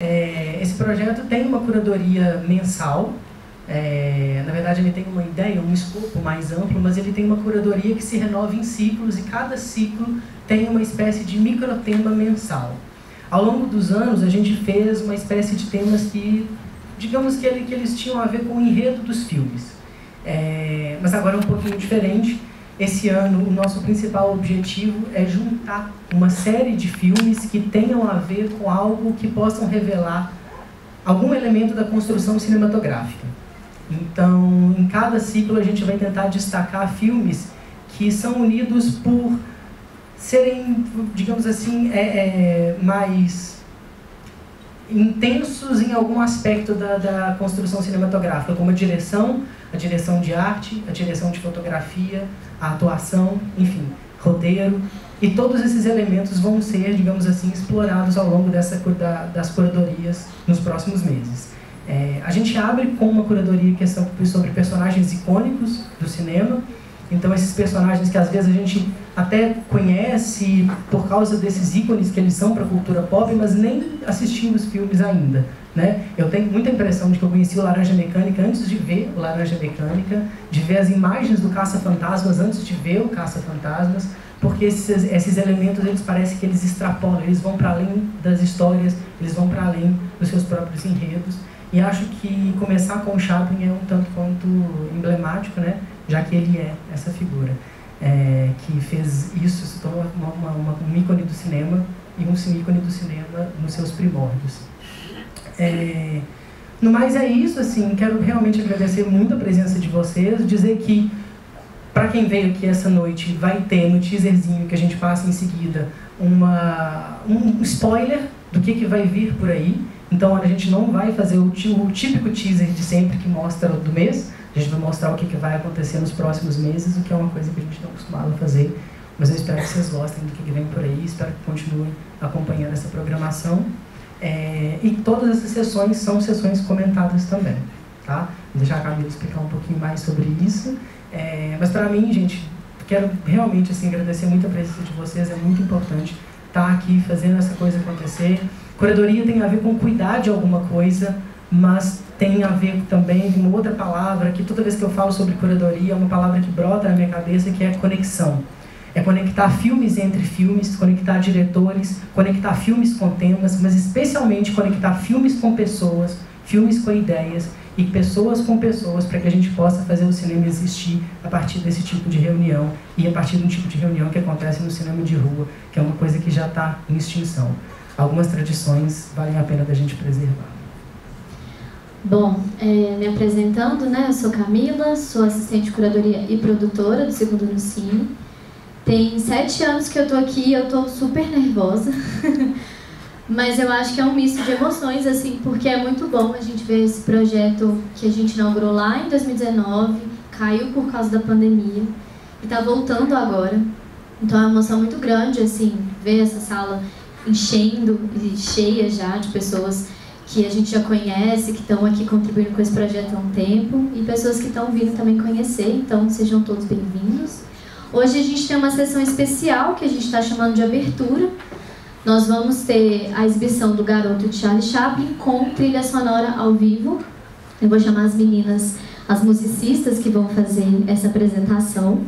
Esse projeto tem uma curadoria mensal. Na verdade, ele tem uma ideia, um escopo mais amplo, mas ele tem uma curadoria que se renova em ciclos, e cada ciclo tem uma espécie de microtema mensal. Ao longo dos anos, a gente fez uma espécie de temas que, digamos que eles tinham a ver com o enredo dos filmes. Mas agora é um pouquinho diferente. Esse ano, o nosso principal objetivo é juntar uma série de filmes que tenham a ver com algo que possam revelar algum elemento da construção cinematográfica. Então, em cada ciclo, a gente vai tentar destacar filmes que são unidos por serem, digamos assim, mais intensos em algum aspecto da construção cinematográfica, como a direção de arte, a direção de fotografia, a atuação, enfim, roteiro. E todos esses elementos vão ser, digamos assim, explorados ao longo das curadorias nos próximos meses. A gente abre com uma curadoria que é sobre personagens icônicos do cinema. Então, esses personagens que às vezes a gente até conhece por causa desses ícones que eles são para a cultura pop, mas nem assistiu os filmes ainda, né? Eu tenho muita impressão de que eu conheci o Laranja Mecânica antes de ver o Laranja Mecânica, de ver as imagens do Caça-Fantasmas antes de ver o Caça-Fantasmas, porque esses elementos, eles parecem que eles extrapolam, eles vão para além das histórias, eles vão para além dos seus próprios enredos. E acho que começar com o Chaplin é um tanto quanto emblemático, né? Já que ele é essa figura que fez isso, se tornou um ícone do cinema, e um ícone do cinema nos seus primórdios. No mais é isso, assim, quero realmente agradecer muito a presença de vocês, dizer que, para quem veio aqui essa noite, vai ter no teaserzinho que a gente passa em seguida um spoiler do que vai vir por aí. Então a gente não vai fazer o típico teaser de sempre que mostra do mês. A gente vai mostrar o que vai acontecer nos próximos meses, o que é uma coisa que a gente não costumava fazer. Mas eu espero que vocês gostem do que vem por aí, espero que continuem acompanhando essa programação. E todas essas sessões são sessões comentadas também, tá? Vou deixar a Camila explicar um pouquinho mais sobre isso. Mas para mim, gente, quero realmente assim, agradecer muito a presença de vocês, é muito importante estar aqui fazendo essa coisa acontecer. Curadoria tem a ver com cuidar de alguma coisa, mas tem a ver também com uma outra palavra, que toda vez que eu falo sobre curadoria, é uma palavra que brota na minha cabeça, que é conexão. É conectar filmes entre filmes, conectar diretores, conectar filmes com temas, mas especialmente conectar filmes com pessoas, filmes com ideias e pessoas com pessoas, para que a gente possa fazer o cinema existir a partir desse tipo de reunião e a partir de um tipo de reunião que acontece no cinema de rua, que é uma coisa que já está em extinção. Algumas tradições valem a pena da gente preservar. Bom, me apresentando, né? Eu sou Camila, sou assistente de curadoria e produtora do Segundo no Cine. Tem 7 anos que eu tô aqui e eu tô super nervosa. Mas eu acho que é um misto de emoções, assim, porque é muito bom a gente ver esse projeto que a gente inaugurou lá em 2019, caiu por causa da pandemia e tá voltando agora. Então é uma emoção muito grande, assim, ver essa sala enchendo e cheia já de pessoas que a gente já conhece, que estão aqui contribuindo com esse projeto há um tempo, e pessoas que estão vindo também conhecer, então sejam todos bem-vindos. Hoje a gente tem uma sessão especial que a gente está chamando de abertura. Nós vamos ter a exibição do Garoto de Charlie Chaplin com trilha sonora ao vivo. Eu vou chamar as meninas, as musicistas que vão fazer essa apresentação.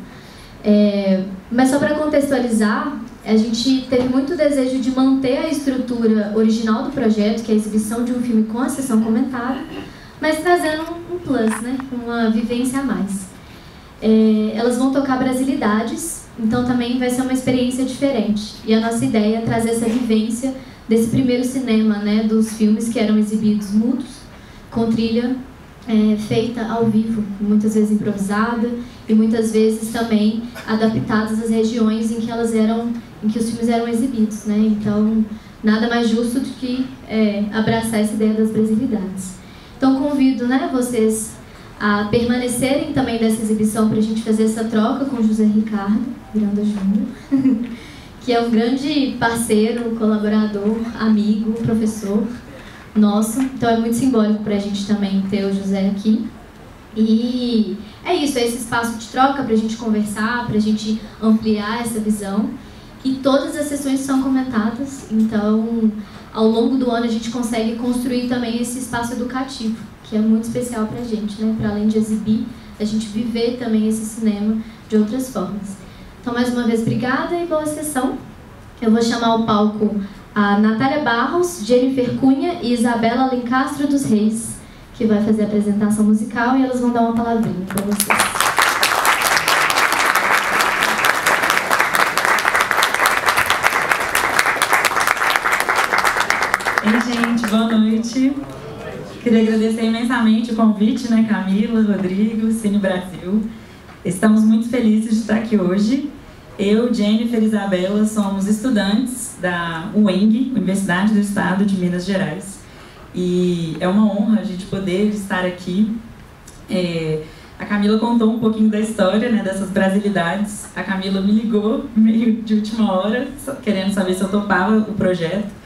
Mas só para contextualizar, a gente teve muito desejo de manter a estrutura original do projeto, que é a exibição de um filme com a sessão comentada, mas trazendo um plus, né? Uma vivência a mais. Elas vão tocar brasilidades, então também vai ser uma experiência diferente. E a nossa ideia é trazer essa vivência desse primeiro cinema, né? Dos filmes que eram exibidos mudos, com trilha feita ao vivo, muitas vezes improvisada e muitas vezes também adaptadas às regiões em que os filmes eram exibidos, né? Então, nada mais justo do que abraçar essa ideia das brasilidades. Então, convido, né, vocês a permanecerem também dessa exibição para a gente fazer essa troca com o José Ricardo Miranda Júnior, que é um grande parceiro, colaborador, amigo, professor nosso. Então é muito simbólico para a gente também ter o José aqui. E é isso, é esse espaço de troca para a gente conversar, para a gente ampliar essa visão. e todas as sessões são comentadas, então ao longo do ano a gente consegue construir também esse espaço educativo, que é muito especial pra gente, né? Para além de exibir, a gente viver também esse cinema de outras formas. Então, mais uma vez, obrigada e boa sessão. Eu vou chamar ao palco a Natália Barros, Jennifer Cunha e Isabela Alencastro dos Reis, que vai fazer a apresentação musical e elas vão dar uma palavrinha para vocês. Ei, gente, boa noite. Queria agradecer imensamente o convite, né, Camila, Rodrigo, Cine Brasil. Estamos muito felizes de estar aqui hoje. Eu, Jennifer e Isabela somos estudantes da UENG, Universidade do Estado de Minas Gerais. E é uma honra a gente poder estar aqui. A Camila contou um pouquinho da história, né, dessas brasilidades. A Camila me ligou meio de última hora, querendo saber se eu topava o projeto.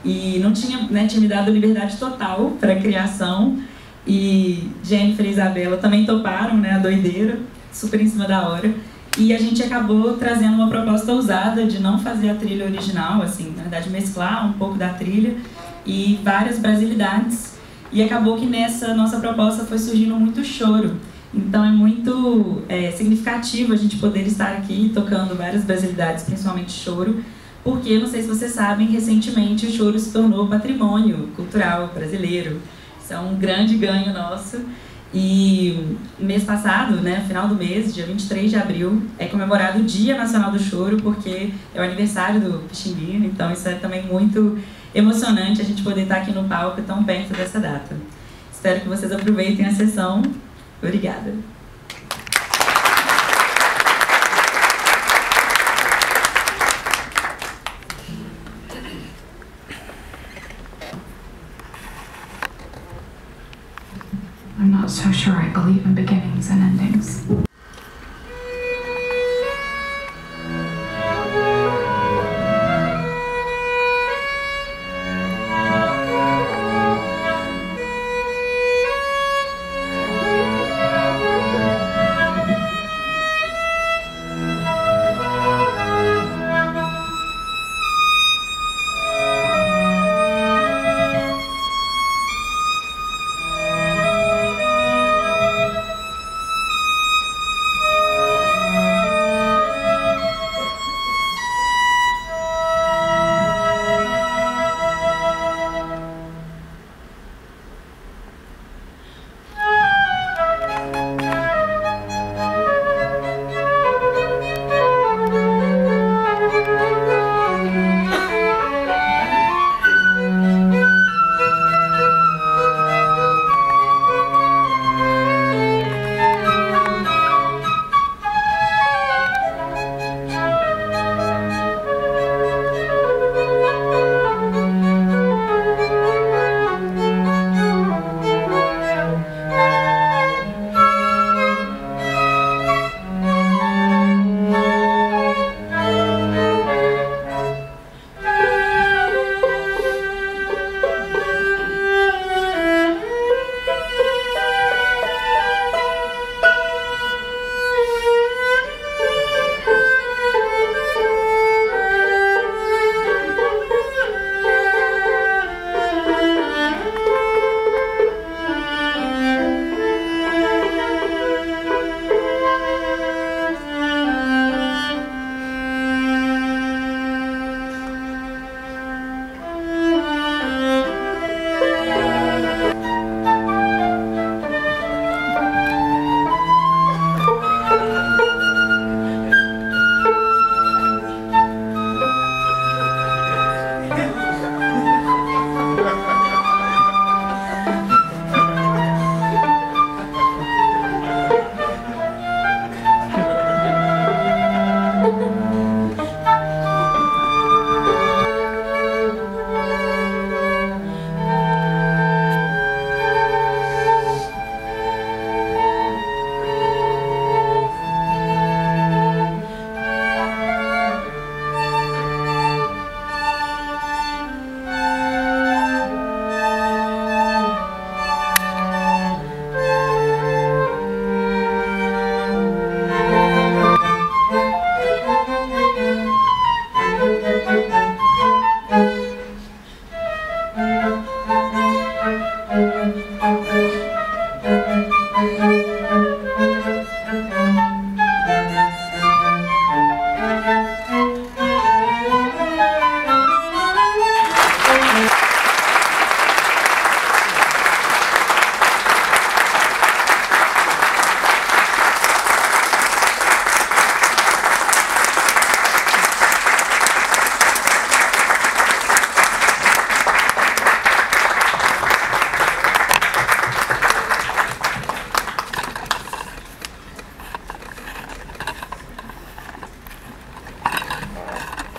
E não tinha, né, tinha me dado liberdade total para a criação. E Jennifer e Isabela também toparam, né, a doideira, super em cima da hora. E a gente acabou trazendo uma proposta ousada de não fazer a trilha original, assim, na verdade mesclar um pouco da trilha e várias brasilidades. E acabou que nessa nossa proposta foi surgindo muito choro. Então é muito significativo a gente poder estar aqui tocando várias brasilidades, principalmente choro, porque, não sei se vocês sabem, recentemente o choro se tornou patrimônio cultural brasileiro. Isso é um grande ganho nosso. E mês passado, né, final do mês, dia 23 de abril, é comemorado o Dia Nacional do Choro, porque é o aniversário do Pixinguinha, então isso é também muito emocionante a gente poder estar aqui no palco tão perto dessa data. Espero que vocês aproveitem a sessão. Obrigada. I'm not so sure I believe in beginnings and endings.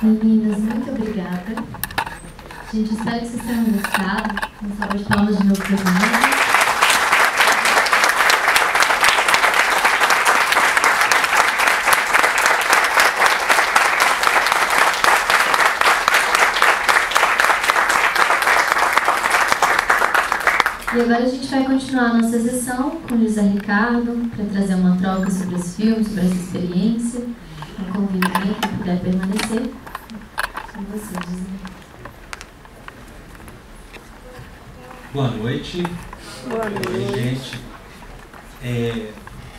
Meninas, muito obrigada. Gente, espero que vocês tenham gostado. Uma salva de palmas de novo para os meninos. E agora a gente vai continuar a nossa sessão com o José Ricardo para trazer uma troca sobre os filmes, sobre essa experiência. Um convite para puder permanecer. Com você, José. Boa noite. Boa noite. Oi, gente.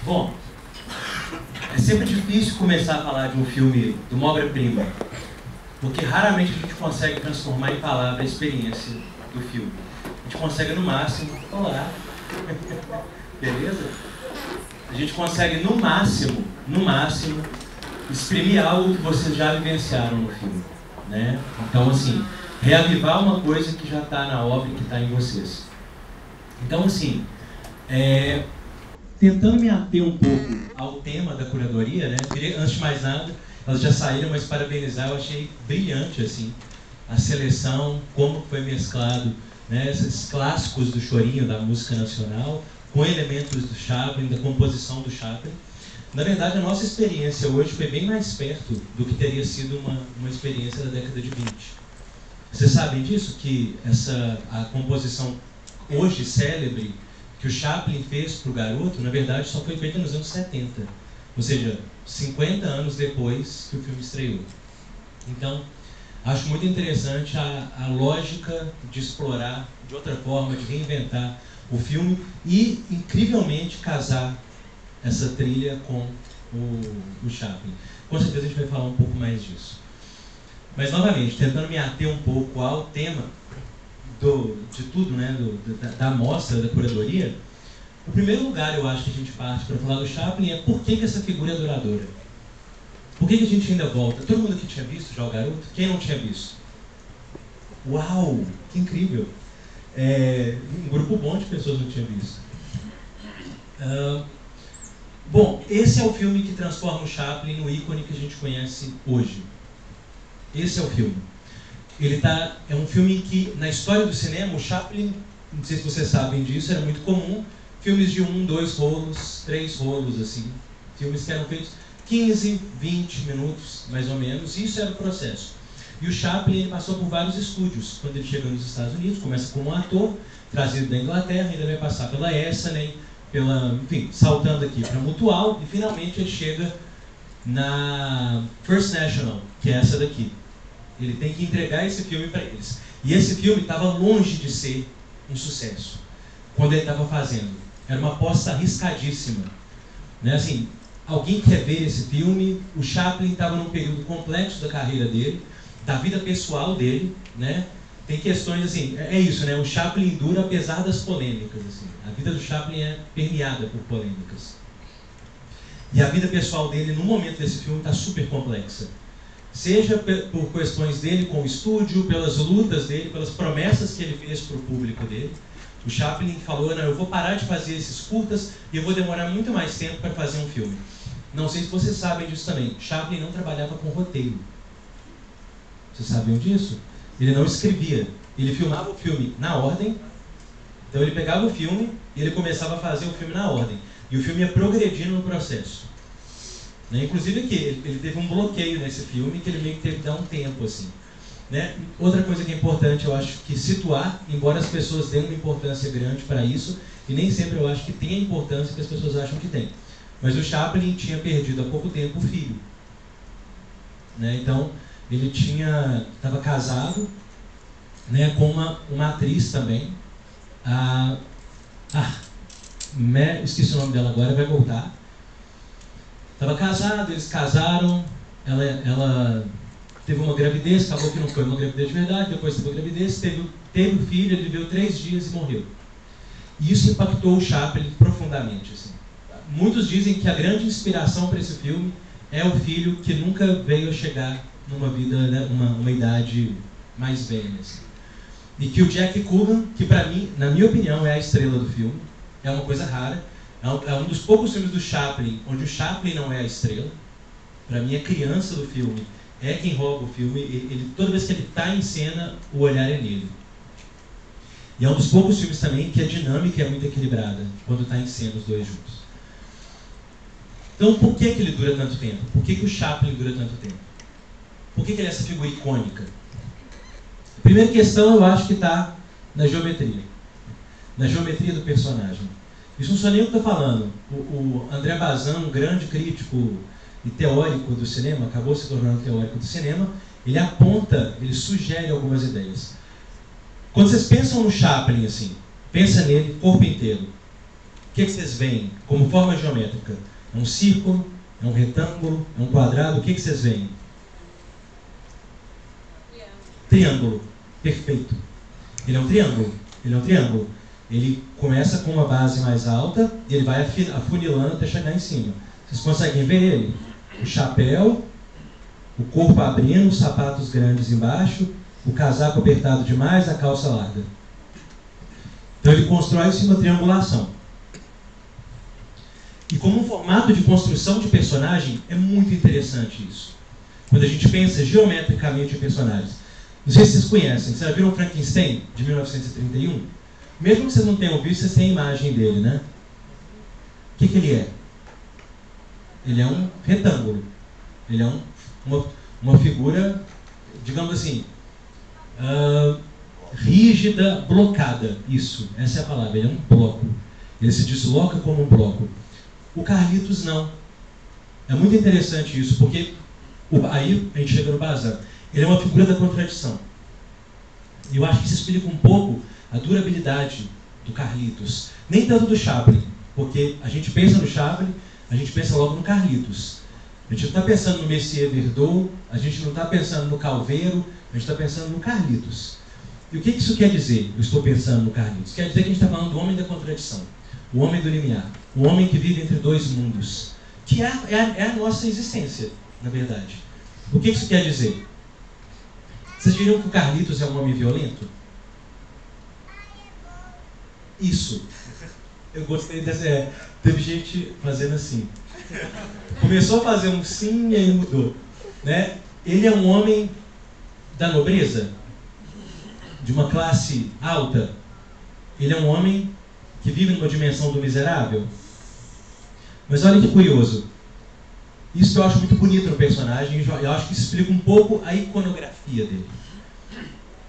Bom, é sempre difícil começar a falar de um filme, de uma obra-prima, porque raramente a gente consegue transformar em palavra a experiência do filme. A gente consegue no máximo, olá, beleza? A gente consegue no máximo, exprimir algo que vocês já vivenciaram no filme, né? Então, assim, reavivar uma coisa que já está na obra e que está em vocês. Então, assim, tentando me ater um pouco ao tema da curadoria, né? Queria, antes de mais nada, elas já saíram, mas parabenizar, eu achei brilhante, assim, a seleção, como foi mesclado, né, esses clássicos do chorinho, da música nacional, com elementos do Chaplin, da composição do Chaplin. Na verdade, a nossa experiência hoje foi bem mais perto do que teria sido uma experiência da década de 20. Vocês sabem disso? Que a composição hoje célebre que o Chaplin fez para o Garoto, na verdade, só foi feita nos anos 70. Ou seja, 50 anos depois que o filme estreou. Então, acho muito interessante a lógica de explorar de outra forma, de reinventar o filme e, incrivelmente, casar essa trilha com o Chaplin. Com certeza a gente vai falar um pouco mais disso. Mas, novamente, tentando me ater um pouco ao tema de tudo, né, da amostra, da curadoria, o primeiro lugar, eu acho, que a gente parte para falar do Chaplin é por que essa figura é duradoura. Por que a gente ainda volta? Todo mundo aqui tinha visto já o Garoto? Quem não tinha visto? Uau! Que incrível! Um grupo bom de pessoas não tinha visto. Bom, esse é o filme que transforma o Chaplin no ícone que a gente conhece hoje. Esse é o filme. É um filme que, na história do cinema, o Chaplin, não sei se vocês sabem disso, era muito comum, filmes de 1, 2 rolos, 3 rolos, assim. Filmes que eram feitos 15, 20 minutos, mais ou menos, e isso era o processo. E o Chaplin ele passou por vários estúdios. Quando ele chega nos Estados Unidos, começa como um ator, trazido da Inglaterra, ainda vai passar pela Essanay, enfim, saltando aqui para Mutual, e finalmente ele chega na First National, que é essa daqui. Ele tem que entregar esse filme para eles. E esse filme estava longe de ser um sucesso, quando ele estava fazendo. Era uma aposta arriscadíssima. Né? Assim, alguém quer ver esse filme? O Chaplin estava num período complexo da carreira dele, da vida pessoal dele, né? Tem questões assim, é isso, né? O Chaplin dura apesar das polêmicas, assim. A vida do Chaplin é permeada por polêmicas. E a vida pessoal dele, no momento desse filme, está super complexa. Seja por questões dele com o estúdio, pelas lutas dele, pelas promessas que ele fez para o público dele. O Chaplin falou, não, eu vou parar de fazer esses curtas e eu vou demorar muito mais tempo para fazer um filme. Não sei se vocês sabem disso também. Chaplin não trabalhava com roteiro. Vocês sabiam disso? Ele não escrevia. Ele filmava o filme na ordem. Então ele pegava o filme e ele começava a fazer o filme na ordem. E o filme ia progredindo no processo. Né? Inclusive aqui, ele teve um bloqueio nesse filme que ele meio que teve que dar um tempo, assim. Né? Outra coisa que é importante, eu acho, que situar, embora as pessoas deem uma importância grande para isso, e nem sempre eu acho que tem a importância que as pessoas acham que tem. Mas o Chaplin tinha perdido há pouco tempo o filho. Né? Então, ele estava casado, né, com uma atriz também. Esqueci o nome dela agora, vai voltar. Estava casado, eles casaram, ela teve uma gravidez, acabou que não foi uma gravidez de verdade, depois teve uma gravidez, teve o filho, ele viveu 3 dias e morreu. E isso impactou o Chaplin profundamente. Assim. Muitos dizem que a grande inspiração para esse filme é o filho que nunca veio a chegar numa vida, né, uma idade mais velha. Assim. E que o Jack Coogan, que para mim, na minha opinião, é a estrela do filme, é uma coisa rara, é um dos poucos filmes do Chaplin onde o Chaplin não é a estrela. Para mim, a criança do filme é quem rouba o filme. Toda vez que ele está em cena, o olhar é nele. E é um dos poucos filmes também que a dinâmica é muito equilibrada, quando está em cena os dois juntos. Então, por que ele dura tanto tempo? Por que o Chaplin dura tanto tempo? Por que ele é essa figura icônica? A primeira questão, eu acho que está na geometria. Na geometria do personagem. Isso não sou nem eu que estou falando. O André Bazin, um grande crítico e teórico do cinema, acabou se tornando teórico do cinema, ele aponta, ele sugere algumas ideias. Quando vocês pensam no Chaplin, assim, pensa nele, corpo inteiro. O que vocês veem como forma geométrica? É um círculo? É um retângulo? É um quadrado? O que vocês veem? Triângulo. Perfeito. Ele é um triângulo. Ele é um triângulo. Ele começa com uma base mais alta e ele vai afunilando até chegar em cima. Vocês conseguem ver ele? O chapéu, o corpo abrindo, os sapatos grandes embaixo, o casaco apertado demais, a calça larga. Então ele constrói isso em uma triangulação. E como um formato de construção de personagem, é muito interessante isso. Quando a gente pensa geometricamente em personagens. Não sei se vocês conhecem, vocês já viram Frankenstein, de 1931? Mesmo que vocês não tenham visto, vocês têm a imagem dele, né? O que ele é? Ele é um retângulo. Ele é uma figura, digamos assim, rígida, blocada. Isso, essa é a palavra. Ele é um bloco. Ele se desloca como um bloco. O Carlitos não. É muito interessante isso, porque aí a gente chega no Bazin. Ele é uma figura da contradição. E eu acho que isso explica um pouco a durabilidade do Carlitos. Nem tanto do Chaplin, porque a gente pensa no Chaplin, a gente pensa logo no Carlitos. A gente não está pensando no Messier Verdot, a gente não está pensando no Calveiro, a gente está pensando no Carlitos. E o que isso quer dizer, eu estou pensando no Carlitos? Quer dizer que a gente está falando do homem da contradição, o homem do limiar, o homem que vive entre dois mundos, que é a nossa existência, na verdade. O que isso quer dizer? Vocês diriam que o Carlitos é um homem violento? Isso. Eu gostei dessa. Teve gente fazendo assim. Começou a fazer um sim e aí mudou. Né? Ele é um homem da nobreza, de uma classe alta. Ele é um homem que vive numa dimensão do miserável. Mas olha que curioso. Isso eu acho muito bonito no personagem, eu acho que explica um pouco a iconografia dele.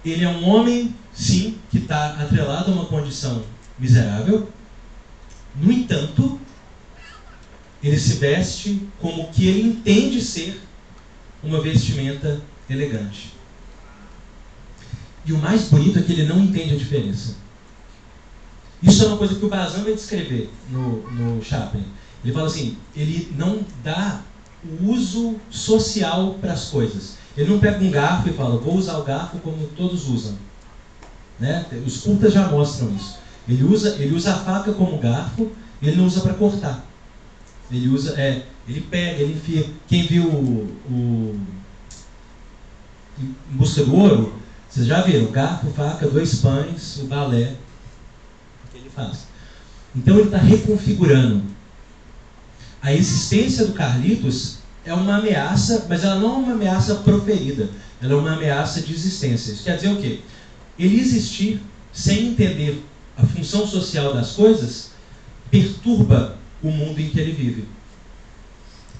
Ele é um homem, sim, que está atrelado a uma condição miserável. No entanto, ele se veste como que ele entende ser uma vestimenta elegante. E o mais bonito é que ele não entende a diferença. Isso é uma coisa que o Bazin vai descrever no Chaplin. Ele fala assim, ele não dá o uso social para as coisas. Ele não pega um garfo e fala, vou usar o garfo como todos usam. Né? Os curtas já mostram isso. Ele usa a faca como garfo e ele não usa para cortar. Ele pega, ele enfia. Quem viu Em Busca do Ouro, vocês já viram, garfo, faca, 2 pães, o balé que ele faz. Então ele está reconfigurando. A existência do Carlitos é uma ameaça, mas ela não é uma ameaça proferida, ela é uma ameaça de existência. Isso quer dizer o quê? Ele existir sem entender a função social das coisas perturba o mundo em que ele vive.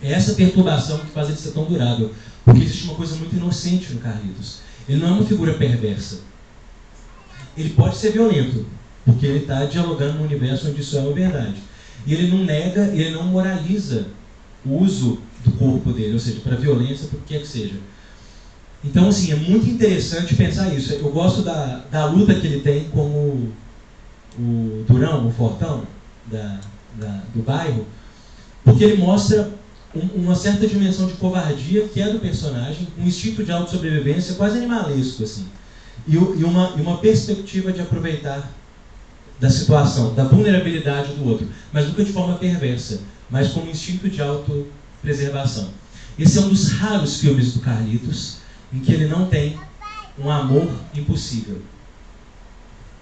É essa perturbação que faz ele ser tão durável, porque existe uma coisa muito inocente no Carlitos. Ele não é uma figura perversa. Ele pode ser violento, porque ele está dialogando num universo onde isso é uma verdade. E ele não nega, ele não moraliza o uso do corpo dele, ou seja, para violência, para o que quer que seja. Então, assim, é muito interessante pensar isso. Eu gosto da luta que ele tem com o Durão, o Fortão do bairro, porque ele mostra uma certa dimensão de covardia que é do personagem, um instinto de autossobrevivência quase animalesco, assim, e uma perspectiva de aproveitar da situação, da vulnerabilidade do outro, mas nunca de forma perversa, mas como instinto de autopreservação. Esse é um dos raros filmes do Carlitos em que ele não tem um amor impossível.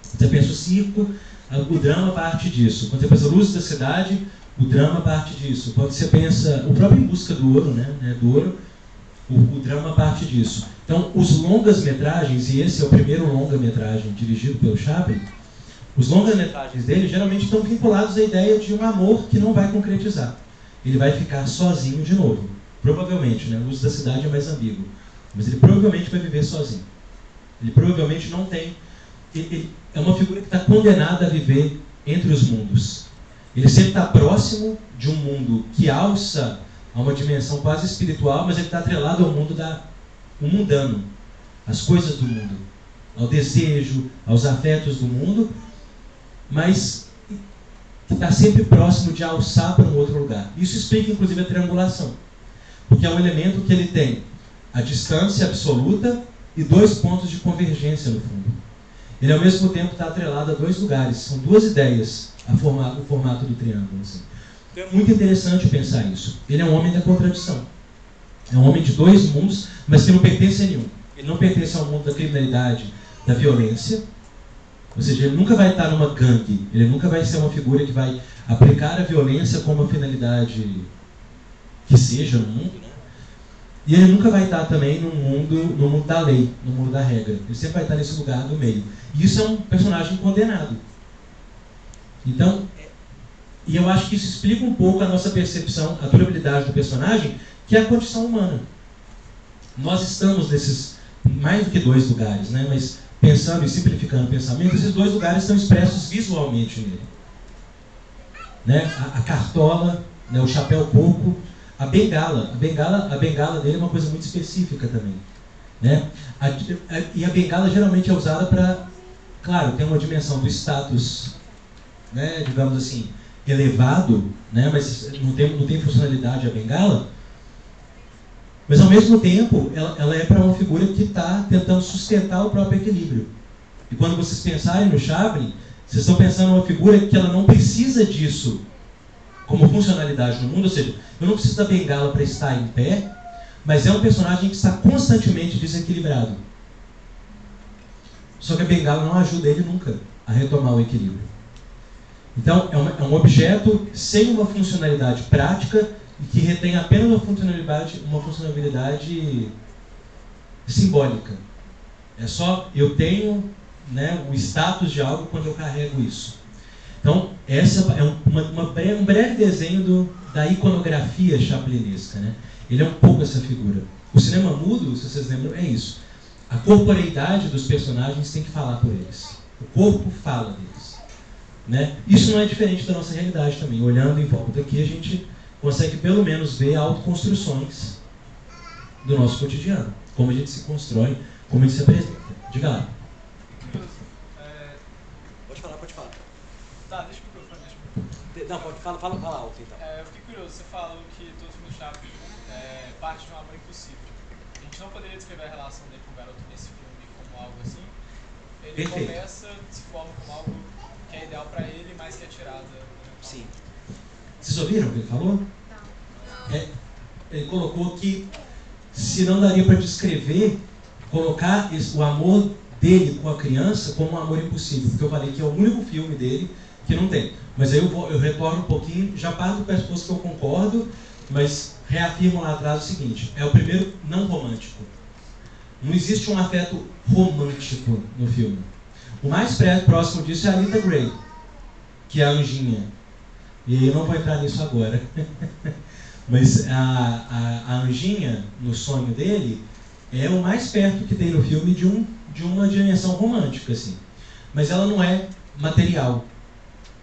Você pensa o circo, o drama parte disso. Quando você pensa Luz da Cidade, o drama parte disso. Quando você pensa o próprio Em Busca do Ouro, né, do Ouro, O drama parte disso. Então, os longas-metragens, e esse é o primeiro longa-metragem dirigido pelo Chaplin, os longas-metragens dele geralmente estão vinculados à ideia de um amor que não vai concretizar. Ele vai ficar sozinho de novo. Provavelmente, né? A Luz da Cidade é mais ambíguo. Mas ele provavelmente vai viver sozinho. Ele provavelmente não tem... Ele é uma figura que está condenada a viver entre os mundos. Ele sempre está próximo de um mundo que alça a uma dimensão quase espiritual, mas ele está atrelado ao mundo o mundano, às coisas do mundo, ao desejo, aos afetos do mundo, mas está sempre próximo de alçar para um outro lugar. Isso explica, inclusive, a triangulação, porque é um elemento que ele tem a distância absoluta e 2 pontos de convergência no fundo. Ele, ao mesmo tempo, está atrelado a 2 lugares, são 2 ideias, o formato do triângulo. Assim. Então é muito interessante pensar isso. Ele é um homem da contradição. É um homem de 2 mundos, mas que não pertence a nenhum. Ele não pertence ao mundo da criminalidade, da violência, ou seja, ele nunca vai estar numa gangue, ele nunca vai ser uma figura que vai aplicar a violência como uma finalidade que seja no mundo, né? E ele nunca vai estar também no mundo da lei, no mundo da regra. Ele sempre vai estar nesse lugar do meio. E isso é um personagem condenado. Então, e eu acho que isso explica um pouco a nossa percepção, a durabilidade do personagem, que é a condição humana. Nós estamos nesses, mais do que 2 lugares, né? Mas pensando e simplificando o pensamento, esses 2 lugares estão expressos visualmente nele. Né? A cartola, né? O chapéu coco, a bengala dele é uma coisa muito específica também. Né? E a bengala geralmente é usada para, claro, tem uma dimensão do status, né? Digamos assim, elevado, né? Mas não tem funcionalidade a bengala. Mas, ao mesmo tempo, ela é para uma figura que está tentando sustentar o próprio equilíbrio. E quando vocês pensarem no Chaplin, vocês estão pensando numa figura que ela não precisa disso como funcionalidade no mundo, ou seja, eu não preciso da bengala para estar em pé, mas é um personagem que está constantemente desequilibrado. Só que a bengala não ajuda ele nunca a retomar o equilíbrio. Então, é um objeto sem uma funcionalidade prática e que retém apenas uma funcionalidade simbólica. É só, eu tenho, né, o status de algo quando eu carrego isso. Então, essa é um breve desenho da iconografia chaplinesca. Né? Ele é um pouco essa figura. O cinema mudo, se vocês lembram, é isso. A corporeidade dos personagens tem que falar por eles. O corpo fala deles. Né? Isso não é diferente da nossa realidade também. Olhando em volta aqui, a gente consegue pelo menos ver autoconstruções do nosso cotidiano. Como a gente se constrói, como a gente se apresenta. Diga lá. Pode falar. Tá, deixa o microfone. Não, pode fala alto então. Eu fiquei curioso, você falou que todo filme do Chaplin parte de um amor impossível. A gente não poderia descrever a relação dele com o garoto nesse filme como algo assim? Ele Perfeito. começa, se forma como algo que é ideal para ele, mas que é tirada. Sim. Vocês ouviram o que ele falou? Não. Ele colocou que se não daria para descrever, colocar o amor dele com a criança como um amor impossível, porque eu falei que é o único filme dele que não tem. Mas aí eu retorno um pouquinho, já parto do pressuposto que eu concordo, mas reafirmo lá atrás o seguinte: é o primeiro não romântico. Não existe um afeto romântico no filme. O mais próximo disso é a Rita Gray, que é a anjinha. E eu não vou entrar nisso agora. Mas a anjinha, no sonho dele, é o mais perto que tem no filme de uma dimensão romântica, assim. Mas ela não é material.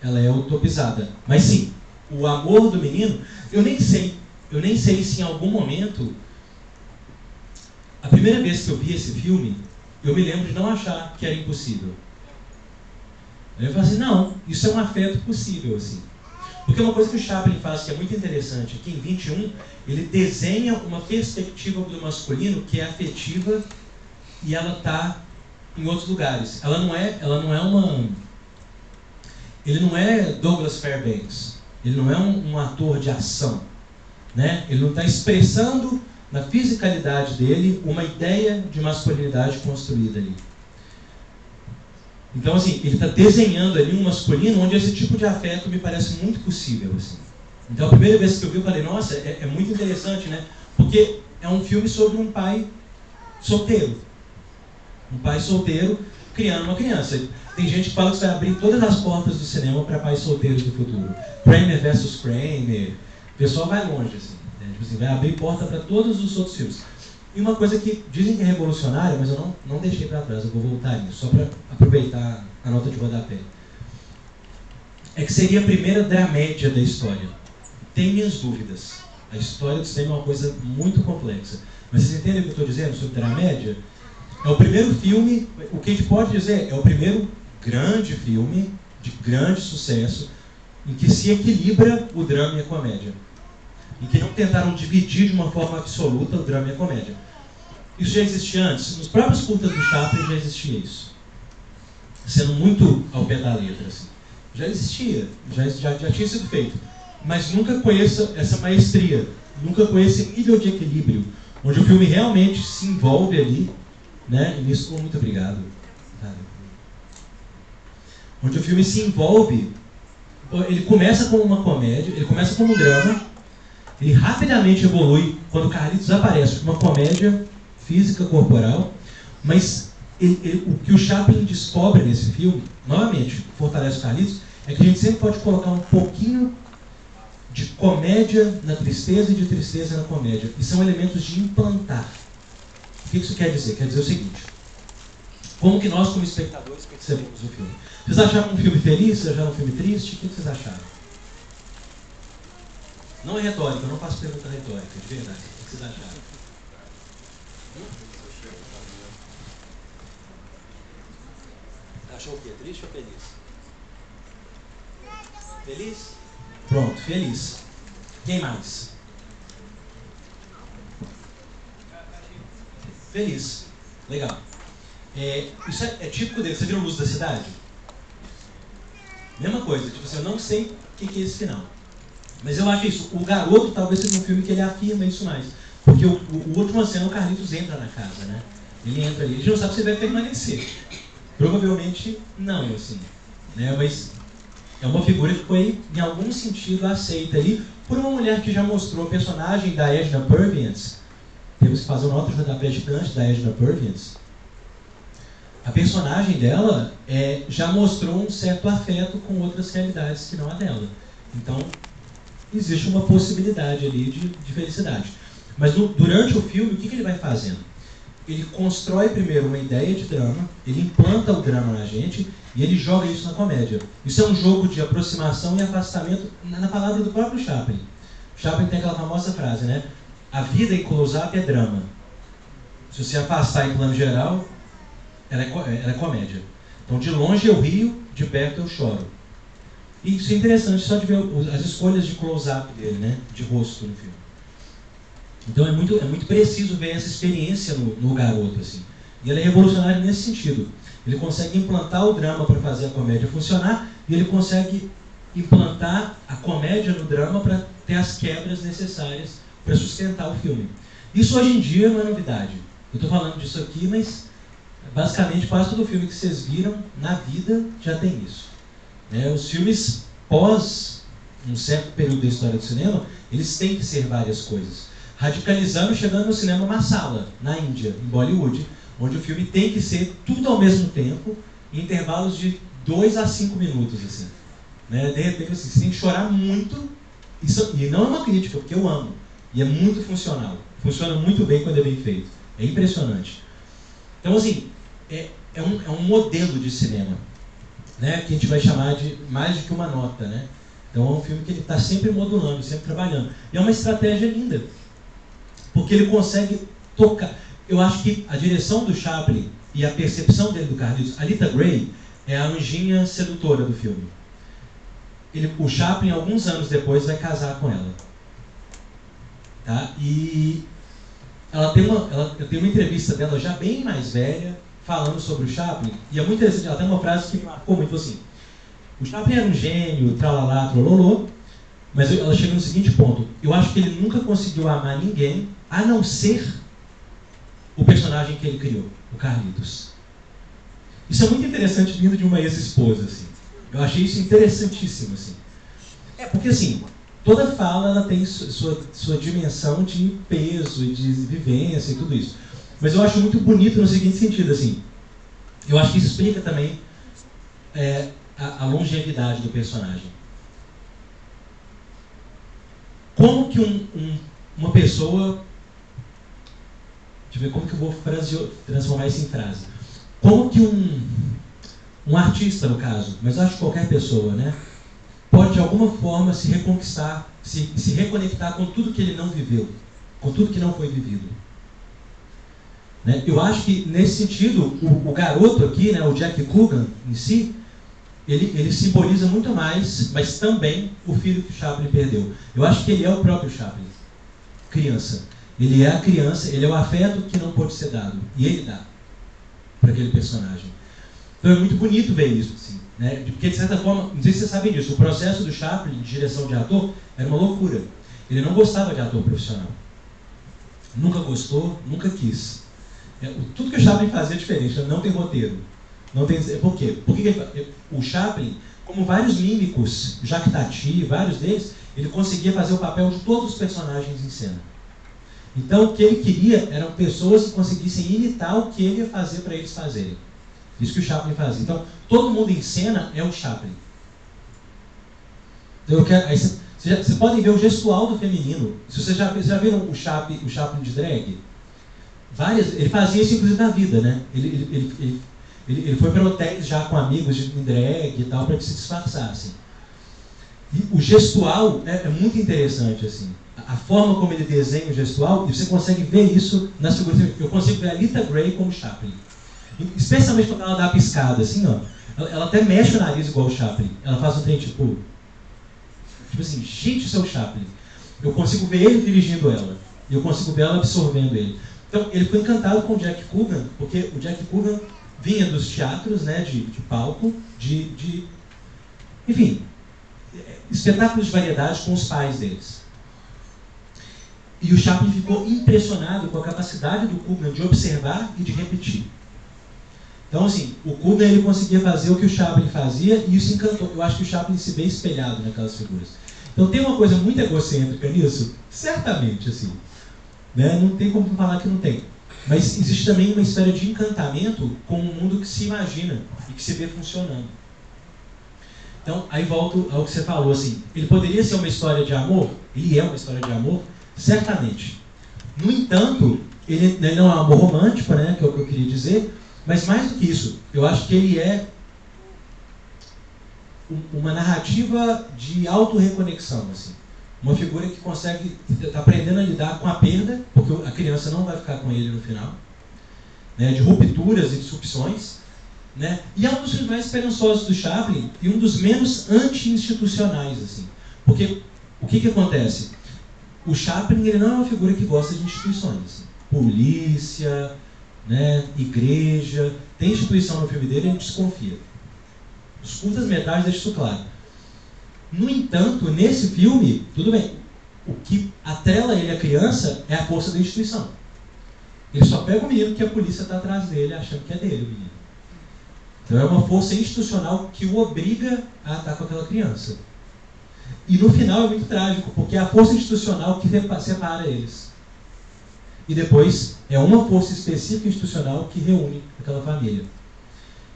Ela é utopizada. Mas sim, o amor do menino, eu nem sei se em algum momento, a primeira vez que eu vi esse filme, eu me lembro de não achar que era impossível. Eu falei assim, não, isso é um afeto possível, assim. Porque uma coisa que o Chaplin faz que é muito interessante, aqui em 21, ele desenha uma perspectiva do masculino que é afetiva e ela está em outros lugares. Ele não é Douglas Fairbanks, ele não é um ator de ação, né? Ele não está expressando na fisicalidade dele uma ideia de masculinidade construída ali. Então, assim, ele está desenhando ali um masculino onde esse tipo de afeto me parece muito possível, assim. Então, a primeira vez que eu vi, eu falei, nossa, é muito interessante, né? Porque é um filme sobre um pai solteiro. Um pai solteiro criando uma criança. Tem gente que fala que você vai abrir todas as portas do cinema para pais solteiros do futuro. Kramer versus Kramer. O pessoal vai longe, assim, né? Tipo assim, vai abrir porta para todos os outros filmes. E uma coisa que dizem que é revolucionária, mas eu não deixei para trás, eu vou voltar nisso, só para aproveitar a nota de rodapé. É que seria a primeira dramédia da história. Tem minhas dúvidas. A história do cinema é uma coisa muito complexa. Mas vocês entendem o que eu estou dizendo sobre dramédia? É o primeiro filme, o que a gente pode dizer, é o primeiro grande filme, de grande sucesso, em que se equilibra o drama e a comédia. Em que não tentaram dividir de uma forma absoluta o drama e a comédia. Isso já existia antes. Nos próprios curtas do Chaplin já existia isso. Sendo muito ao pé da letra, assim. Já existia, já tinha sido feito. Mas nunca com essa maestria, nunca com esse nível de equilíbrio, onde o filme realmente se envolve ali, né? E nisso, muito obrigado. Onde o filme se envolve, ele começa como uma comédia, ele começa como um drama, ele rapidamente evolui quando o Carlitos aparece, uma comédia física, corporal, mas o que o Chaplin descobre nesse filme, novamente, fortalece o Carlitos, é que a gente sempre pode colocar um pouquinho de comédia na tristeza e de tristeza na comédia. E são elementos de implantar. O que isso quer dizer? Quer dizer o seguinte: como que nós, como espectadores, percebemos o filme? Vocês acharam um filme feliz? Vocês acharam um filme triste? O que vocês acharam? Não é retórica, eu não faço pergunta retórica, de verdade. O que vocês acharam? Achou o quê? Triste ou feliz? Feliz? Pronto, feliz. Quem mais? Feliz. Legal. Isso é típico dele. Você viu Luz da Cidade? Mesma coisa. Tipo assim, eu não sei o que é esse final. Mas eu acho isso. O Garoto talvez seja um filme que ele afirma isso mais. Porque o última cena, o Carlitos entra na casa, né? Ele entra ali. A gente não sabe se ele vai permanecer. Provavelmente não, assim. Né? Mas é uma figura que foi, em algum sentido, aceita ali por uma mulher que já mostrou a personagem da Edna Purviance. Temos que fazer uma nota de rodapé gigante da Edna Purviance. A personagem dela já mostrou um certo afeto com outras realidades que não a dela. Então, existe uma possibilidade ali de felicidade. Mas durante o filme, o que ele vai fazendo? Ele constrói primeiro uma ideia de drama, ele implanta o drama na gente e ele joga isso na comédia. Isso é um jogo de aproximação e afastamento na palavra do próprio Chaplin. Chaplin tem aquela famosa frase, né? A vida em close-up é drama. Se você afastar em plano geral, ela é comédia. Então, de longe eu rio, de perto eu choro. E isso é interessante só de ver as escolhas de close-up dele, né? De rosto no filme. Então é muito preciso ver essa experiência no Garoto, assim. E ele é revolucionário nesse sentido. Ele consegue implantar o drama para fazer a comédia funcionar e ele consegue implantar a comédia no drama para ter as quebras necessárias para sustentar o filme. Isso hoje em dia não é novidade. Eu estou falando disso aqui, mas basicamente quase todo filme que vocês viram na vida já tem isso. Os filmes pós um certo período da história do cinema, eles têm que ser várias coisas. Radicalizando, chegando no cinema Masala, na Índia, em Bollywood, onde o filme tem que ser tudo ao mesmo tempo, em intervalos de 2 a 5 minutos, assim. Né? De repente, assim, você tem que chorar muito, e não é uma crítica, porque eu amo, e é muito funcional. Funciona muito bem quando é bem feito. É impressionante. Então, assim, é um modelo de cinema, né? Que a gente vai chamar de mais do que uma nota, né? Então, é um filme que ele está sempre modulando, sempre trabalhando. E é uma estratégia linda. Porque ele consegue tocar. Eu acho que a direção do Chaplin e a percepção dele do Carlitos, a Lita Grey é a anjinha sedutora do filme. O Chaplin, alguns anos depois, vai casar com ela. Tá? E ela tem uma entrevista dela já bem mais velha, falando sobre o Chaplin, e é muito interessante, ela tem uma frase que me marcou muito assim: o Chaplin era um gênio, tralalá, trololô, mas ela chega no seguinte ponto: eu acho que ele nunca conseguiu amar ninguém a não ser o personagem que ele criou, o Carlitos. Isso é muito interessante vindo de uma ex-esposa, assim. Eu achei isso interessantíssimo, assim. Porque assim, toda fala ela tem sua dimensão de peso e de vivência e tudo isso. Mas eu acho muito bonito no seguinte sentido, assim, eu acho que isso explica também a longevidade do personagem. Como que uma pessoa... Deixa eu ver como que eu vou transformar isso em frase. Como que um artista, no caso, mas acho que qualquer pessoa, né, pode de alguma forma se reconquistar, se reconectar com tudo que ele não viveu, com tudo que não foi vivido. Né? Eu acho que, nesse sentido, o garoto aqui, né, o Jack Coogan em si, ele simboliza muito mais, mas também o filho que o Chaplin perdeu. Eu acho que ele é o próprio Chaplin, criança. Ele é a criança, ele é o afeto que não pode ser dado. E ele dá para aquele personagem. Então é muito bonito ver isso, assim, né? Porque, de certa forma, não sei se vocês sabem disso, o processo do Chaplin de direção de ator era uma loucura. Ele não gostava de ator profissional. Nunca gostou, nunca quis. Tudo que o Chaplin fazia é diferente, não tem roteiro. Não tem, por quê? Porque o Chaplin, como vários mímicos, Jacques Tati, vários deles, ele conseguia fazer o papel de todos os personagens em cena. Então, o que ele queria eram pessoas que conseguissem imitar o que ele ia fazer para eles fazerem. Isso que o Chaplin fazia. Então, todo mundo em cena é o Chaplin. Vocês podem ver o gestual do feminino. Se vocês já viram o Chaplin de drag, ele fazia isso inclusive na vida, né? Ele foi para hotéis já com amigos em drag e tal, para que se disfarçassem. E o gestual é muito interessante, assim. A forma como ele desenha o gestual, e você consegue ver isso nas figuras. Eu consigo ver a Lita Grey como Chaplin. Especialmente quando ela dá a piscada, assim, ó. Ela até mexe o nariz igual o Chaplin. Ela faz um trem tipo assim, gente, isso é o Chaplin. Eu consigo ver ele dirigindo ela. E eu consigo ver ela absorvendo ele. Então, ele foi encantado com o Jack Coogan, porque o Jack Coogan vinha dos teatros, né, de palco, enfim, espetáculos de variedade com os pais deles. E o Chaplin ficou impressionado com a capacidade do Coogan de observar e de repetir. Então, assim, o Coogan ele conseguia fazer o que o Chaplin fazia e isso encantou. Eu acho que o Chaplin se vê espelhado naquelas figuras. Então, tem uma coisa muito egocêntrica nisso? Certamente, assim. Né? Não tem como falar que não tem. Mas existe também uma esfera de encantamento com um mundo que se imagina e que se vê funcionando. Então, aí volto ao que você falou, assim, ele poderia ser uma história de amor? Ele é uma história de amor? Certamente. No entanto, ele não é um amor romântico, né, que é o que eu queria dizer, mas mais do que isso, eu acho que ele é uma narrativa de autorreconexão, assim. Uma figura que consegue, está aprendendo a lidar com a perda, porque a criança não vai ficar com ele no final, né, de rupturas e disrupções, né, e é um dos filmes mais esperançosos do Chaplin e um dos menos anti-institucionais, assim. Porque o que acontece? O Chaplin ele não é uma figura que gosta de instituições, assim. Polícia, né, igreja, tem instituição no filme dele, ele desconfia. Os curtas-metragens deixam isso claro. No entanto, nesse filme, tudo bem, o que atrela ele à criança é a força da instituição. Ele só pega o menino que a polícia está atrás dele, achando que é dele o menino. Então é uma força institucional que o obriga a estar com aquela criança. E no final é muito trágico, porque é a força institucional que separa eles. E depois é uma força específica institucional que reúne aquela família.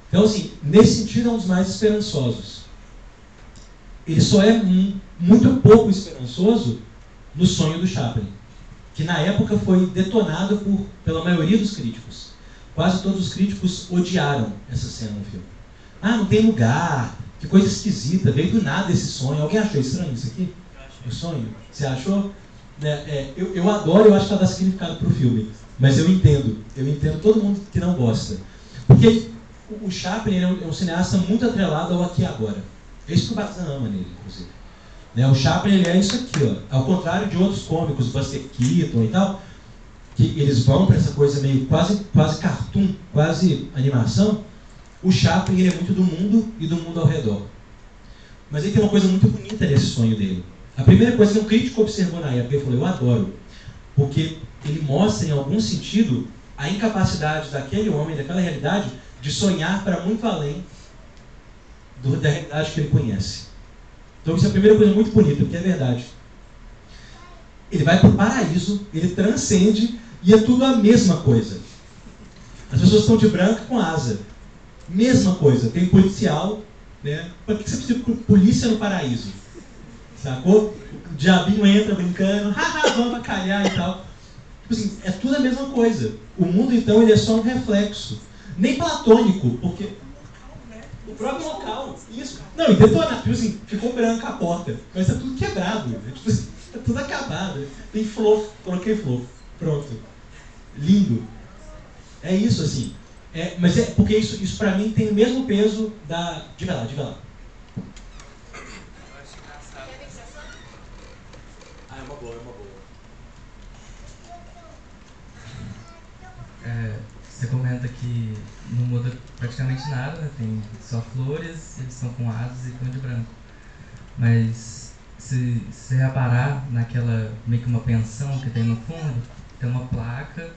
Então, assim, nesse sentido é um dos mais esperançosos. Ele só é muito pouco esperançoso no Sonho do Chaplin, que na época foi detonado pela maioria dos críticos. Quase todos os críticos odiaram essa cena no filme. Ah, não tem lugar, que coisa esquisita, veio do nada esse sonho. Alguém achou estranho isso aqui? O sonho? Você achou? Eu adoro, eu acho que ela dá significado para o filme. Mas eu entendo todo mundo que não gosta. Porque o Chaplin é um cineasta muito atrelado ao aqui e agora. É isso que o Bazin ama nele, inclusive. O Chaplin ele é isso aqui, ó. Ao contrário de outros cômicos, Buster Keaton e tal, que eles vão para essa coisa meio quase cartoon, quase animação. O Chaplin ele é muito do mundo e do mundo ao redor. Mas ele tem uma coisa muito bonita nesse sonho dele. A primeira coisa que um crítico observou na época, ele falou, eu adoro, porque ele mostra em algum sentido a incapacidade daquele homem, daquela realidade, de sonhar para muito além da realidade que ele conhece. Então isso é a primeira coisa muito bonita, porque é verdade. Ele vai para o paraíso, ele transcende e é tudo a mesma coisa. As pessoas estão de branco com asa. Mesma coisa, tem policial, né? Por que você precisa de polícia no paraíso? Sacou? O diabinho entra brincando, haha, vamos avacalhar e tal. Tipo assim, é tudo a mesma coisa. O mundo, então, ele é só um reflexo. Nem platônico, porque o próprio local, isso. Não, e detonado, tipo assim, ficou branca a porta, mas tá tudo quebrado, né? Tipo assim, tá tudo acabado. Tem flor, coloquei flor, pronto. Lindo. É isso, assim. Mas é porque isso pra mim tem o mesmo peso da... Diga lá. É uma boa. Você comenta que não muda praticamente nada, né? Tem só flores, eles estão com asas e estão de branco. Mas se você reparar naquela, meio que uma pensão que tem no fundo, tem uma placa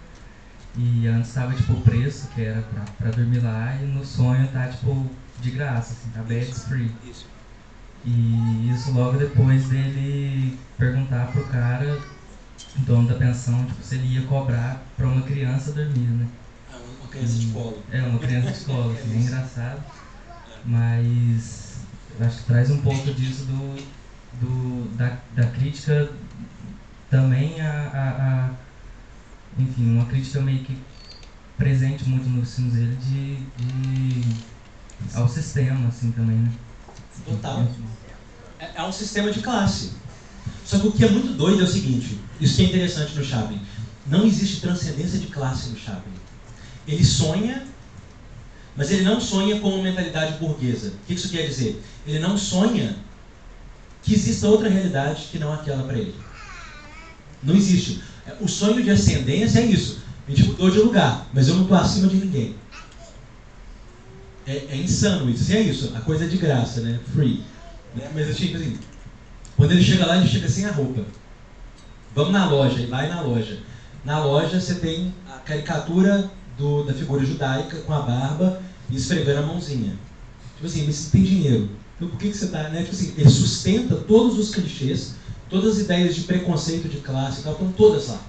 e antes estava tipo o preço, que era pra dormir lá, e no sonho tá tipo de graça, assim, tá beds free. Isso. E isso logo depois dele perguntar pro cara, dono da pensão, tipo, se ele ia cobrar pra uma criança dormir, né? Uma criança de colo. Uma criança de escola, assim, é engraçado. Mas eu acho que traz um pouco disso da crítica também enfim, uma crítica meio que presente muito nos filmes dele ao sistema, assim, também, né? Total. É um sistema de classe. Só que o que é muito doido é o seguinte, isso que é interessante no Chaplin, não existe transcendência de classe no Chaplin. Ele sonha, mas ele não sonha com uma mentalidade burguesa. O que isso quer dizer? Ele não sonha que exista outra realidade que não aquela para ele. Não existe. O sonho de ascendência é isso. A gente mudou de lugar, mas eu não estou acima de ninguém. É insano isso. É isso. A coisa é de graça, né? Free. Né? Mas assim, quando ele chega lá, ele chega sem a roupa. Vamos na loja. Ele vai na loja. Na loja você tem a caricatura da figura judaica com a barba e esfregando a mãozinha. Tipo assim, mas você tem dinheiro. Então por que você está... Né? Tipo assim, ele sustenta todos os clichês, todas as ideias de preconceito de classe e tal, estão todas lá.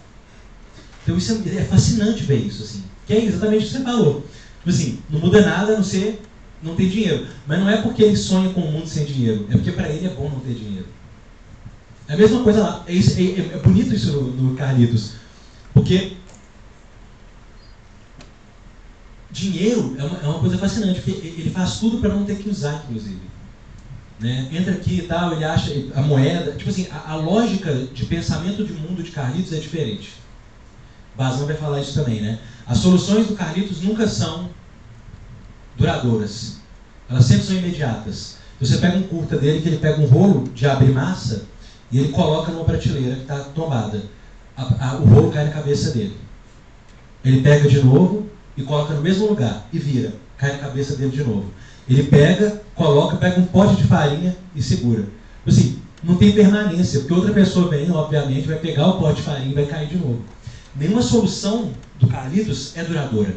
Então isso é fascinante ver isso, assim. Que é exatamente o que você falou. Tipo assim, não muda nada a não ser não ter dinheiro. Mas não é porque ele sonha com um mundo sem dinheiro, é porque para ele é bom não ter dinheiro. É a mesma coisa lá. É bonito isso no Carlitos. Porque dinheiro é uma coisa fascinante, porque ele faz tudo para não ter que usar, inclusive. Né? Entra aqui e tal, ele acha a moeda... Tipo assim, a lógica de pensamento de mundo de Carlitos é diferente. Bazan vai falar isso também, né? As soluções do Carlitos nunca são duradouras. Elas sempre são imediatas. Você pega um curta dele, que ele pega um rolo de abrir massa e ele coloca numa prateleira que está tombada. O rolo cai na cabeça dele. Ele pega de novo e coloca no mesmo lugar e vira. Cai na cabeça dele de novo. Ele pega, pega um pote de farinha e segura. Assim, não tem permanência, porque outra pessoa vem, obviamente, vai pegar o pote de farinha e vai cair de novo. Nenhuma solução do Carlitos é duradoura.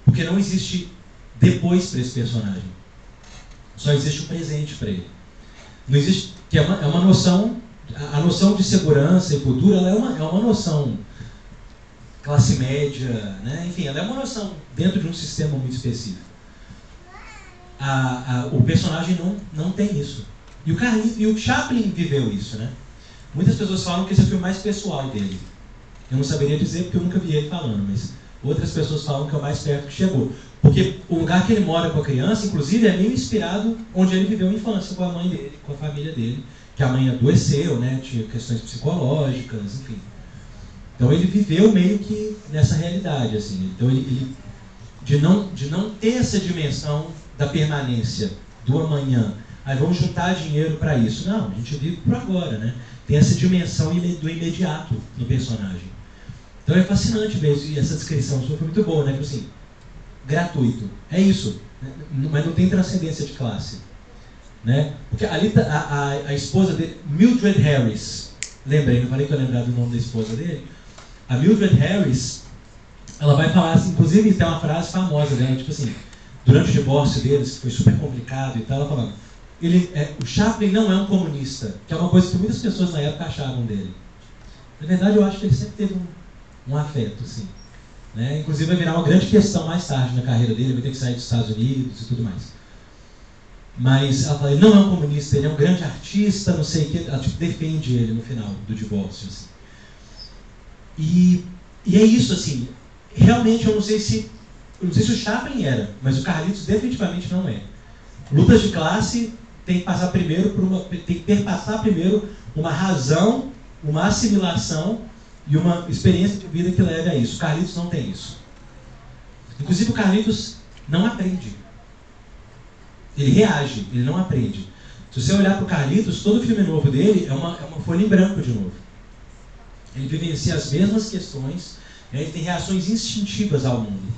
Porque não existe depois para esse personagem. Só existe o presente para ele. Não existe, que é uma noção, a noção de segurança e futuro, ela é uma noção classe média, né? Enfim, ela é uma noção dentro de um sistema muito específico. O personagem não tem isso. E o Chaplin viveu isso, né? Muitas pessoas falam que esse é o filme mais pessoal dele. Eu não saberia dizer porque eu nunca vi ele falando, mas outras pessoas falam que é o mais perto que chegou. Porque o lugar que ele mora com a criança, inclusive, é meio inspirado onde ele viveu a infância, com a mãe dele, com a família dele, que a mãe adoeceu, né? Tinha questões psicológicas, enfim. Então ele viveu meio que nessa realidade, assim. Então ele de não ter essa dimensão da permanência, do amanhã. Aí vamos juntar dinheiro para isso. Não, a gente vive por agora, né? Tem essa dimensão do imediato no personagem. Então é fascinante ver isso, e essa descrição foi muito boa, né? Tipo assim, gratuito. É isso. Mas não tem transcendência de classe. Né? Porque ali a esposa dele, Mildred Harris, lembrei, não falei que eu lembrava do nome da esposa dele? A Mildred Harris, ela vai falar assim, inclusive tem uma frase famosa dela, tipo assim, durante o divórcio deles, que foi super complicado e tal, ela falando, o Chaplin não é um comunista, que é uma coisa que muitas pessoas na época achavam dele. Na verdade, eu acho que ele sempre teve um afeto, assim. Né? Inclusive vai virar uma grande questão mais tarde na carreira dele, vai ter que sair dos Estados Unidos e tudo mais. Mas ela fala, ele não é um comunista, ele é um grande artista, não sei o que, ela tipo, defende ele no final do divórcio. Assim. E é isso, assim, realmente eu não sei se o Chaplin era, mas o Carlitos definitivamente não é. Lutas de classe tem que passar primeiro tem que perpassar primeiro uma razão, uma assimilação e uma experiência de vida que leve a isso. O Carlitos não tem isso. Inclusive o Carlitos não aprende. Ele reage, ele não aprende. Se você olhar para o Carlitos, todo filme novo dele é uma folha em branco de novo. Ele vivencia as mesmas questões, ele tem reações instintivas ao mundo.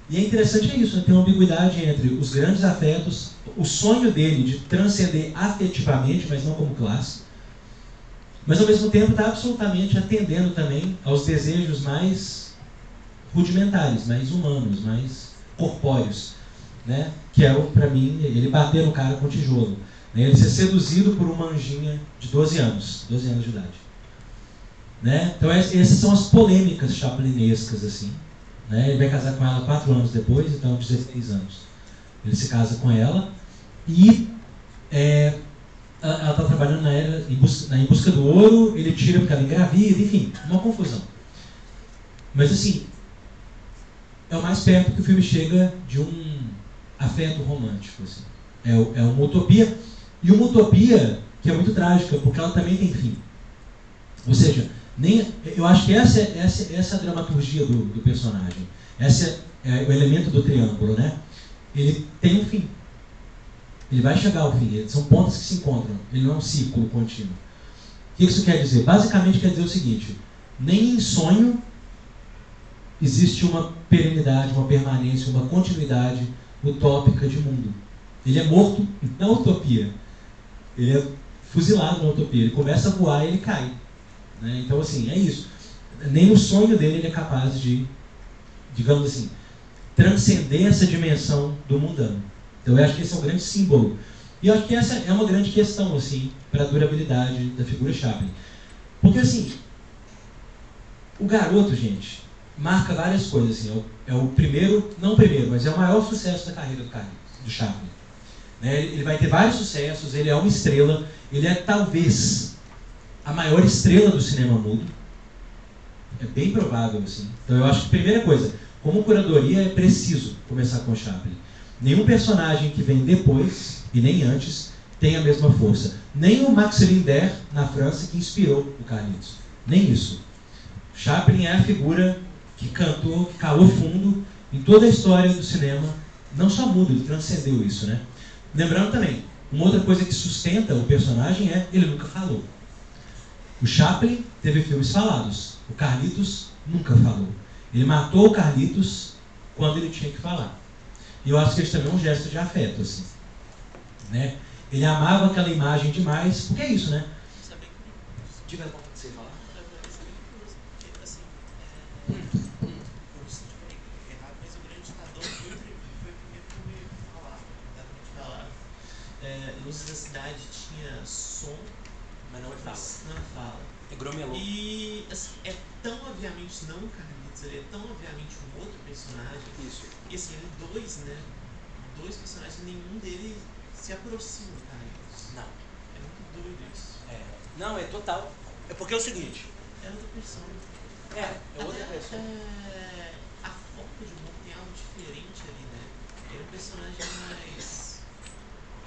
E é interessante isso, né? Tem uma ambiguidade entre os grandes afetos, o sonho dele de transcender afetivamente, mas não como classe, mas ao mesmo tempo está absolutamente atendendo também aos desejos mais rudimentares, mais humanos, mais corpóreos, né? Que é, para mim, ele bater no cara com tijolo, né? Ele ser seduzido por uma anjinha de 12 anos de idade. Né? Então essas são as polêmicas chaplinescas, assim. Né? Ele vai casar com ela 4 anos depois, então 16 anos. Ele se casa com ela e ela está trabalhando em busca do ouro, ele tira porque ela engravida, enfim, uma confusão. Mas assim, é o mais perto que o filme chega de um afeto romântico. Assim. É uma utopia, e uma utopia que é muito trágica, porque ela também tem fim. Ou seja, eu acho que essa é a dramaturgia do personagem. Esse é o elemento do triângulo, né? Ele tem um fim. Ele vai chegar ao fim. São pontas que se encontram. Ele não é um ciclo contínuo. O que isso quer dizer? Basicamente quer dizer o seguinte: nem em sonho existe uma perenidade, uma permanência, uma continuidade utópica de mundo. Ele é morto na utopia. Ele é fuzilado na utopia. Ele começa a voar e ele cai. Né? Então, assim, é isso. Nem o sonho dele ele é capaz de, digamos assim, transcender essa dimensão do mundano. Então, eu acho que esse é um grande símbolo. E eu acho que essa é uma grande questão, assim, para a durabilidade da figura Chaplin. Porque, assim, o garoto, gente, marca várias coisas. Assim, é o primeiro, não o primeiro, mas é o maior sucesso da carreira do Chaplin. Né? Ele vai ter vários sucessos, ele é uma estrela, ele é talvez a maior estrela do cinema mudo. É bem provável, assim. Então eu acho que, primeira coisa, como curadoria é preciso começar com o Chaplin. Nenhum personagem que vem depois, e nem antes, tem a mesma força. Nem o Max Linder, na França, que inspirou o Carlitos. Nem isso. Chaplin é a figura que cantou, que calou fundo em toda a história do cinema, não só mudo, ele transcendeu isso, né? Lembrando também, uma outra coisa que sustenta o personagem é ele nunca falou. O Chaplin teve filmes falados, o Carlitos nunca falou. Ele matou o Carlitos quando ele tinha que falar. E eu acho que isso também é um gesto de afeto, assim. Né? Ele amava aquela imagem demais, porque é isso, né? Diga o que você ia falar. Luzes da Cidade tinha som, mas não fala. Não fala. É gromelô. E assim, é tão obviamente não o Carlitos, ele é tão obviamente um outro personagem. Isso. E assim, dois personagens, nenhum deles se aproxima do Carlitos. Não. É muito doido isso. Não, é total. É porque é o seguinte. É outra pessoa. É outra pessoa. A forma de humor tem algo diferente ali, né? Ele é um personagem mais...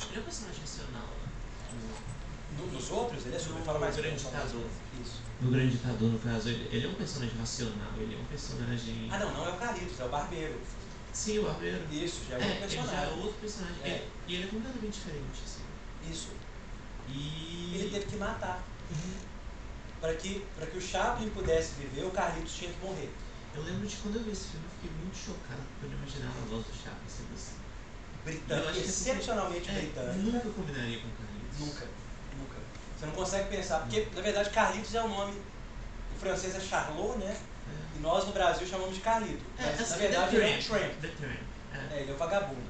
Ele é um personagem racional. Nos outros, ele é super. Fala mais no Grande Ditador. Isso. No Grande Ditador, no caso, ele é um personagem racional, ele é um personagem... Ah, não é o Carlitos, é o Barbeiro. Sim, o Barbeiro. Isso, já é outro personagem. Ele já é outro personagem. E ele é completamente diferente, assim. Isso. E... ele teve que matar. Para que o Chaplin pudesse viver, o Carlitos tinha que morrer. Eu lembro de quando eu vi esse filme, eu fiquei muito chocado, porque eu não imaginava a voz do Chaplin sendo assim. Britânico, excepcionalmente britânico. Nunca combinaria com o Carlitos. Nunca. Você não consegue pensar, porque na verdade Carlitos é o nome, o francês é Charlot, né? E nós no Brasil chamamos de Carlito. Mas assim, na verdade ele é um tramp. Ele é o vagabundo.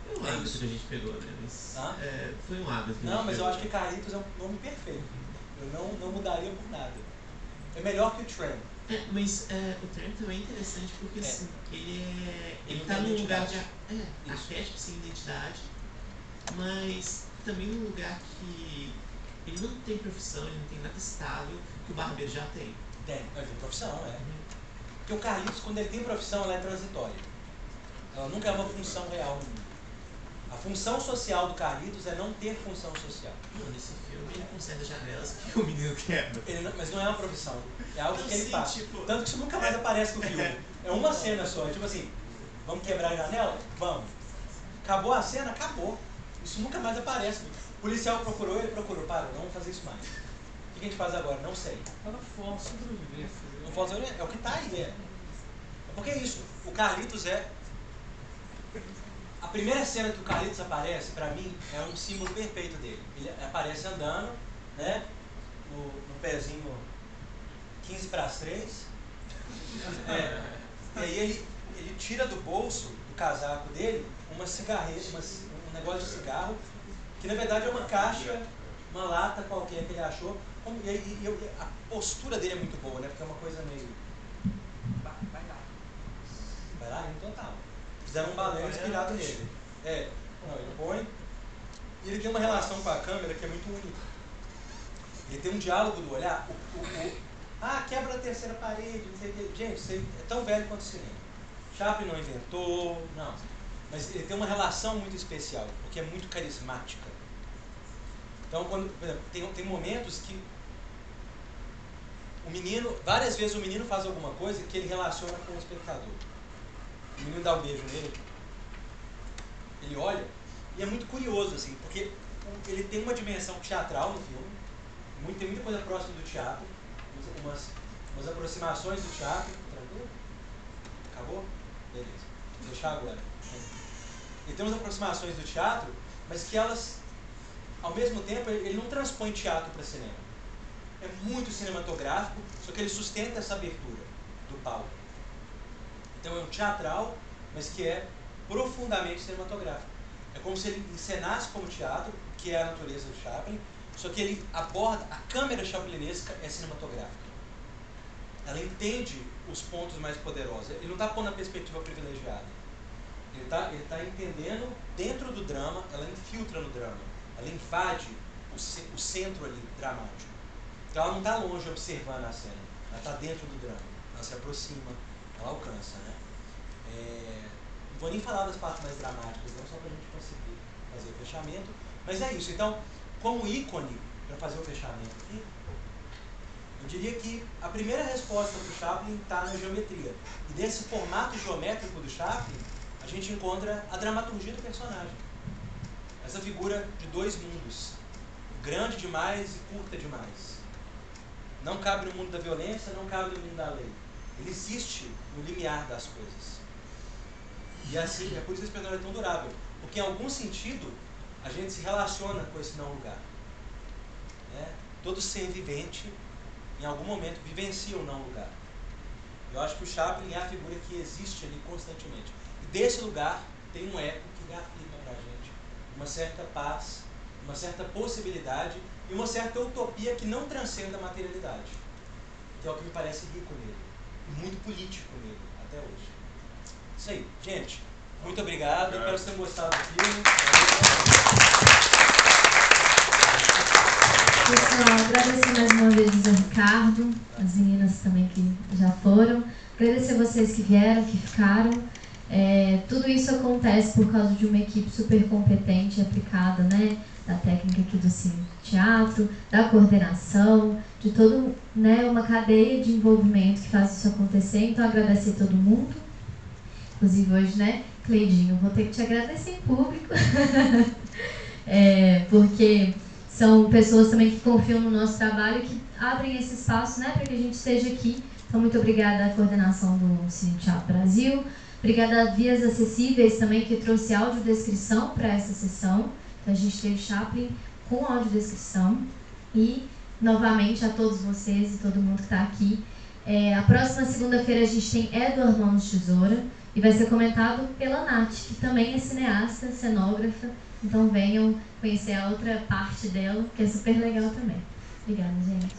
Foi um hábito que a gente pegou, né? Mas, foi um hábito. Não, mas eu acho que Carlitos é um nome perfeito. Eu não mudaria por nada. É melhor que o Tram. Mas o Tram também é interessante porque assim, ele tá num lugar de arquétipo sem identidade, mas também num lugar que ele não tem profissão, ele não tem nada estável que o barbeiro já tem. Ele tem profissão, Porque o Carlitos, quando ele tem profissão, ela é transitória. Ela nunca é uma função real no mundo. A função social do Carlitos é não ter função social. Não, nesse filme ele conserta janelas que o menino quebra. Mas não é uma profissão. É algo que ele faz. Tipo... Tanto que isso nunca mais aparece no filme. É uma cena só. É tipo assim, vamos quebrar a janela? Vamos. Acabou a cena? Acabou. Isso nunca mais aparece. O policial procurou, ele procurou. Para, não vamos fazer isso mais. O que a gente faz agora? Não sei. Não posso sobreviver. Não posso sobreviver. É o que tá aí, É porque é isso. O Carlitos é... A primeira cena que o Carlitos aparece, pra mim, é um símbolo perfeito dele. Ele aparece andando, né? No pezinho 15 para as 3. E aí ele tira do bolso, do casaco dele, uma cigarreta, um negócio de cigarro, que na verdade é uma caixa, uma lata qualquer que ele achou. E a postura dele é muito boa, né? Porque é uma coisa meio... Vai lá. Vai lá? Então tá. Fizeram um balé inspirado nele. Não, ele põe. E ele tem uma relação com a câmera que é muito única. Ele tem um diálogo do olhar. Quebra a terceira parede, não sei o quê. Gente, isso é tão velho quanto o cinema. Chaplin não inventou, não. Mas ele tem uma relação muito especial, porque é muito carismática. Então, por exemplo, tem momentos que várias vezes o menino faz alguma coisa que ele relaciona com o espectador. O menino dá um beijo nele, ele olha, e é muito curioso, assim, porque ele tem uma dimensão teatral no filme, tem muita coisa próxima do teatro, umas aproximações do teatro. Tranquilo? Acabou? Beleza. Vou deixar agora. Ele tem umas aproximações do teatro, mas que elas, ao mesmo tempo, ele não transpõe teatro para cinema. É muito cinematográfico, só que ele sustenta essa abertura do palco. Então é um teatral, mas que é profundamente cinematográfico. É como se ele encenasse como teatro, que é a natureza do Chaplin, só que ele aborda, a câmera chaplinesca é cinematográfica. Ela entende os pontos mais poderosos. Ele não está pondo a perspectiva privilegiada. Ele está entendendo dentro do drama, ela infiltra no drama. Ela invade o centro ali, dramático. Então ela não está longe observando a cena. Ela está dentro do drama. Ela se aproxima, ela alcança, né? Não vou nem falar das partes mais dramáticas, não, só para a gente conseguir fazer o fechamento. Mas é isso. Então, como ícone, para fazer o fechamento aqui, eu diria que a primeira resposta para o Chaplin está na geometria. E desse formato geométrico do Chaplin, a gente encontra a dramaturgia do personagem. Essa figura de dois mundos, grande demais e curta demais. Não cabe no mundo da violência, não cabe no mundo da lei. Ele existe no limiar das coisas. E assim, é por isso que esse personagem é tão durável. Porque em algum sentido, a gente se relaciona com esse não lugar. Todo ser vivente, em algum momento, vivencia o não lugar. Eu acho que o Chaplin é a figura que existe ali constantemente. E desse lugar tem um eco que afirma para a gente uma certa paz, uma certa possibilidade e uma certa utopia que não transcende a materialidade. Que é o que me parece rico nele. E muito político nele, até hoje. Isso aí. Gente, muito obrigado. Espero que vocês tenham gostado do filme. Pessoal, agradecer mais uma vez ao Ricardo, as meninas também que já foram. Agradecer a vocês que vieram, que ficaram. Tudo isso acontece por causa de uma equipe super competente e aplicada, né? Da técnica aqui do Cine Teatro, da coordenação, de toda, né, uma cadeia de envolvimento que faz isso acontecer. Então, agradecer a todo mundo. Inclusive hoje, né, Cleidinho, vou ter que te agradecer em público. Porque são pessoas também que confiam no nosso trabalho e que abrem esse espaço, né, para que a gente esteja aqui. Então, muito obrigada à coordenação do Cine Teatro Brasil. Obrigada a Vias Acessíveis também, que trouxe audiodescrição para essa sessão. Então, a gente teve Chaplin com audiodescrição. E, novamente, a todos vocês e todo mundo que está aqui. A próxima segunda-feira a gente tem Edward Mãos de Tesoura. E vai ser comentado pela Nath, que também é cineasta, cenógrafa. Então venham conhecer a outra parte dela, que é super legal também. Obrigada, gente.